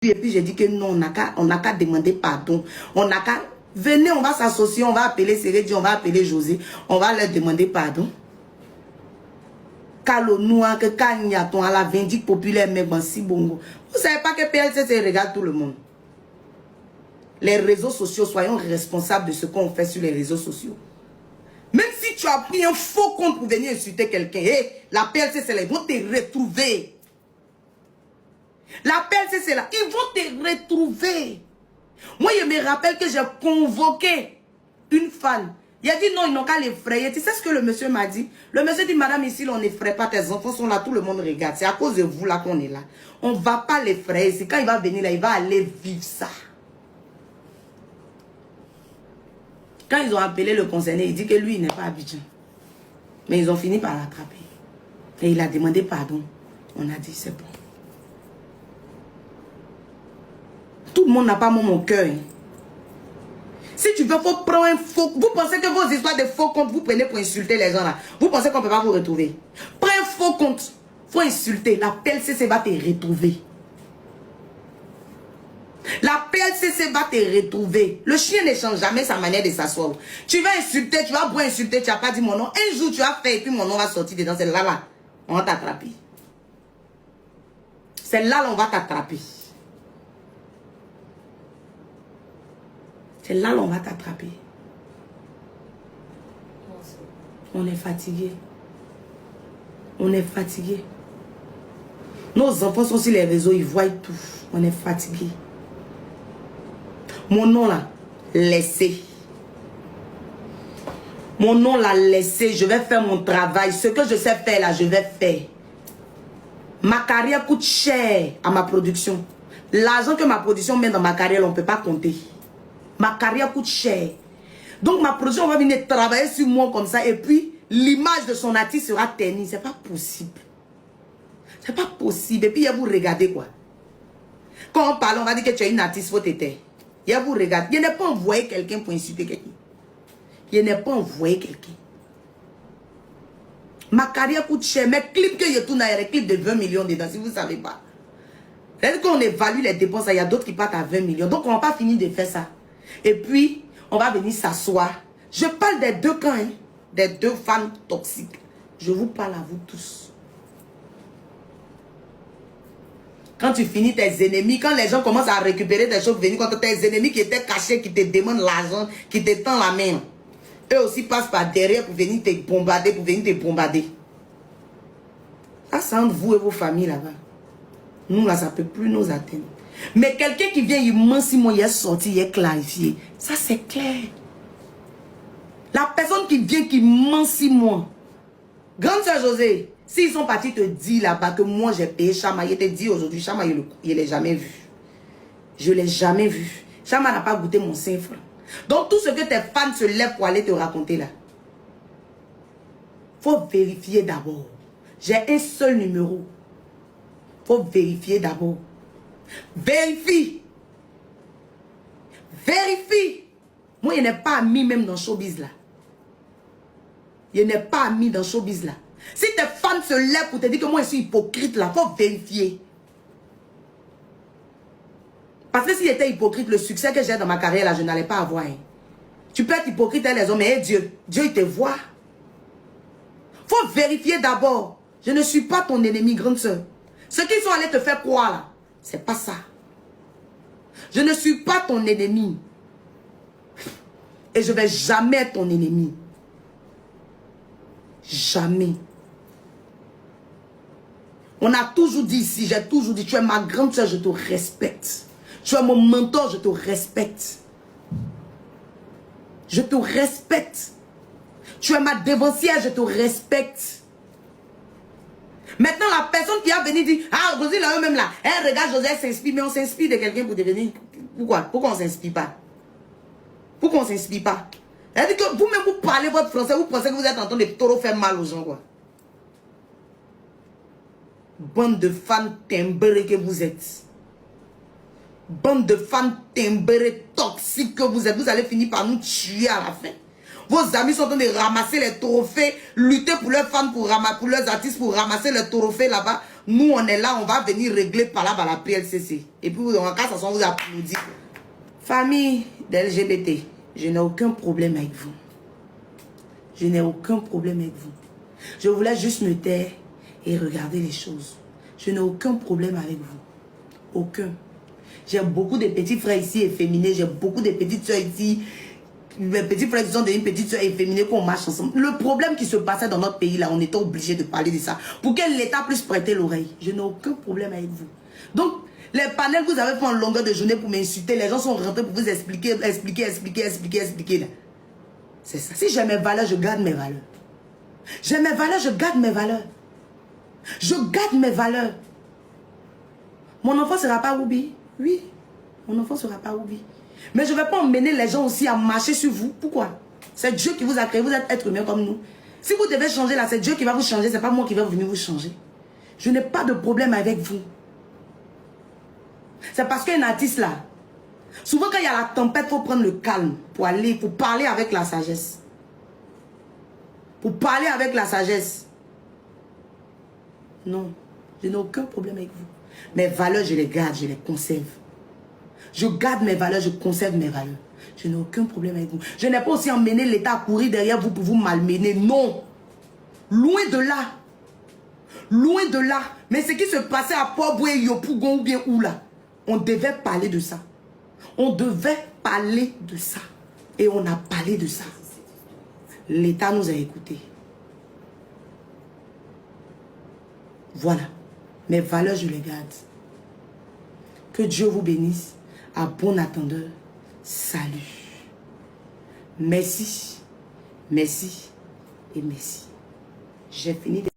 Et puis j'ai dit que non, on n'a qu'à demander pardon. On n'a qu'à... Venez, on va s'associer, on va appeler Sérédi, on va appeler José. On va leur demander pardon. Calonnoua, que Kagnaton à la vindicte populaire, mais bon, si bongo. Vous savez pas que PLCC regarde tout le monde. Les réseaux sociaux, soyons responsables de ce qu'on fait sur les réseaux sociaux. Même si tu as pris un faux compte pour venir insulter quelqu'un, la PLCC, ils vont te retrouver. La PLCC là, ils vont te retrouver. Moi, je me rappelle que j'ai convoqué une femme. Il a dit non, ils n'ont qu'à l'effrayer. Tu sais ce que le monsieur m'a dit? Le monsieur dit, madame, ici, on n'effraie pas, tes enfants sont là, tout le monde regarde. C'est à cause de vous là qu'on est là. On ne va pas l'effrayer. C'est quand il va venir là, il va aller vivre ça. Quand ils ont appelé le concerné, il dit que lui, il n'est pas à Abidjan. Mais ils ont fini par l'attraper. Et il a demandé pardon. On a dit, c'est bon. Tout le monde n'a pas mon cœur. Si tu veux, faut prendre un faux... Vous pensez que vos histoires de faux comptes, vous prenez pour insulter les gens là. Vous pensez qu'on ne peut pas vous retrouver. Prends un faux compte. Faut insulter. La PLCC va te retrouver. La PLCC va te retrouver. Le chien ne change jamais sa manière de s'asseoir. Tu vas insulter, tu vas insulter, tu n'as pas dit mon nom. Un jour, tu vas faire et puis mon nom va sortir dedans. C'est là. On va t'attraper. C'est là, on va t'attraper. C'est là on va t'attraper. On est fatigué. On est fatigué. Nos enfants sont sur les réseaux, ils voient tout. On est fatigué. Mon nom là, laissez. Mon nom là, laissez. Je vais faire mon travail. Ce que je sais faire là, je vais faire. Ma carrière coûte cher à ma production. L'argent que ma production met dans ma carrière, on ne peut pas compter. Ma carrière coûte cher. Donc ma production va venir travailler sur moi comme ça. Et puis l'image de son artiste sera ternie. C'est pas possible. C'est pas possible. Et puis il vous regardez quoi. Quand on parle, on va dire que tu es une artiste, il faut t'aider. Il vous regarde. Il n'est pas envoyé quelqu'un pour insulter quelqu'un. Il n'est pas envoyé quelqu'un. Ma carrière coûte cher. Mes clips que je tourne, il y a des clips de 20 millions dedans, si vous ne savez pas. C'est-à-dire qu'on évalue les dépenses, il y a d'autres qui partent à 20 millions. Donc on ne va pas finir de faire ça. Et puis, on va venir s'asseoir. Je parle des deux camps, hein, des deux femmes toxiques. Je vous parle à vous tous. Quand tu finis tes ennemis, quand les gens commencent à récupérer des choses, venir contre tes ennemis qui étaient cachés, qui te demandent l'argent, qui te tendent la main. Eux aussi passent par derrière pour venir te bombarder, Ça, c'est entre vous et vos familles là-bas. Nous, là, ça ne peut plus nous atteindre. Mais quelqu'un qui vient immensément, il est sorti, il est clarifié. Ça, c'est clair. La personne qui vient, qui immensément. Grande soeur José, s'ils sont partis te dire là-bas que moi, j'ai payé Chama, il te dit aujourd'hui, Chama, il ne l'a jamais vu. Je ne l'ai jamais vu. Chama n'a pas goûté mon 5 francs. Donc, tout ce que tes fans se lèvent pour aller te raconter là, il faut vérifier d'abord. J'ai un seul numéro. Il faut vérifier d'abord. Vérifie. Vérifie. Moi, je n'ai pas ami même dans showbiz là. Je n'ai pas ami dans showbiz là. Si tes fans se lèvent pour te dire que moi, je suis hypocrite là, il faut vérifier. Parce que si j'étais hypocrite, le succès que j'ai dans ma carrière là, je n'allais pas avoir. Hein. Tu peux être hypocrite avec les hommes, mais Dieu, il te voit. Il faut vérifier d'abord. Je ne suis pas ton ennemi, grande soeur. Ce qu'ils sont allés te faire croire là, c'est pas ça. Je ne suis pas ton ennemi. Et je ne vais jamais être ton ennemi. Jamais. On a toujours dit ici, j'ai toujours dit, tu es ma grande soeur, je te respecte. Tu es mon mentor, je te respecte. Je te respecte. Tu es ma dévancière, je te respecte. Maintenant, la personne qui a venu dire, ah, Rosie, là, eux-mêmes là, elle regarde José, elle s'inspire, mais on s'inspire de quelqu'un pour devenir. Pourquoi? Pourquoi on ne s'inspire pas? Pourquoi on ne s'inspire pas? Elle dit que vous-même, vous parlez votre français, vous pensez que vous êtes en train de trop faire mal aux gens, quoi. Bande de femmes timbrées que vous êtes. Bande de femmes timbrées, toxiques que vous êtes. Vous allez finir par nous tuer à la fin. Vos amis sont en train de ramasser les trophées, lutter pour leurs femmes, pour leurs artistes, pour ramasser les trophées là-bas. Nous, on est là, on va venir régler par là, par la PLCC. Et puis, en cas, ça vous applaudit. Famille d'LGBT, je n'ai aucun problème avec vous. Je n'ai aucun problème avec vous. Je voulais juste me taire et regarder les choses. Je n'ai aucun problème avec vous. Aucun. J'ai beaucoup de petits frères ici efféminés. J'ai beaucoup de petites soeurs ici. Mes petits frères qui sont devenus petites soeurs efféminées qu'on marche ensemble. Le problème qui se passait dans notre pays, là, on était obligé de parler de ça. Pour que l'État puisse prêter l'oreille. Je n'ai aucun problème avec vous. Donc, les panels que vous avez fait en longueur de journée pour m'insulter, les gens sont rentrés pour vous expliquer. C'est ça. Si j'ai mes valeurs, je garde mes valeurs. J'ai mes valeurs, je garde mes valeurs. Je garde mes valeurs. Mon enfant ne sera pas Oubi. Oui, mon enfant ne sera pas Oubi. Mais je ne vais pas emmener les gens aussi à marcher sur vous. Pourquoi? C'est Dieu qui vous a créé. Vous êtes êtres humains comme nous. Si vous devez changer là, c'est Dieu qui va vous changer. Ce n'est pas moi qui vais venir vous changer. Je n'ai pas de problème avec vous. C'est parce qu'un artiste là, souvent quand il y a la tempête, il faut prendre le calme pour aller, pour parler avec la sagesse. Pour parler avec la sagesse. Non, je n'ai aucun problème avec vous. Mes valeurs, je les garde, je les conserve. Je garde mes valeurs, je conserve mes valeurs. Je n'ai aucun problème avec vous. Je n'ai pas aussi emmené l'État à courir derrière vous pour vous malmener. Non. Loin de là. Loin de là. Mais ce qui se passait à Port-Boué, Yopougon ou bien où là, on devait parler de ça. On devait parler de ça. Et on a parlé de ça. L'État nous a écoutés. Voilà. Mes valeurs, je les garde. Que Dieu vous bénisse. À bon attendeur. Salut. Merci. Merci. Et merci. J'ai fini de...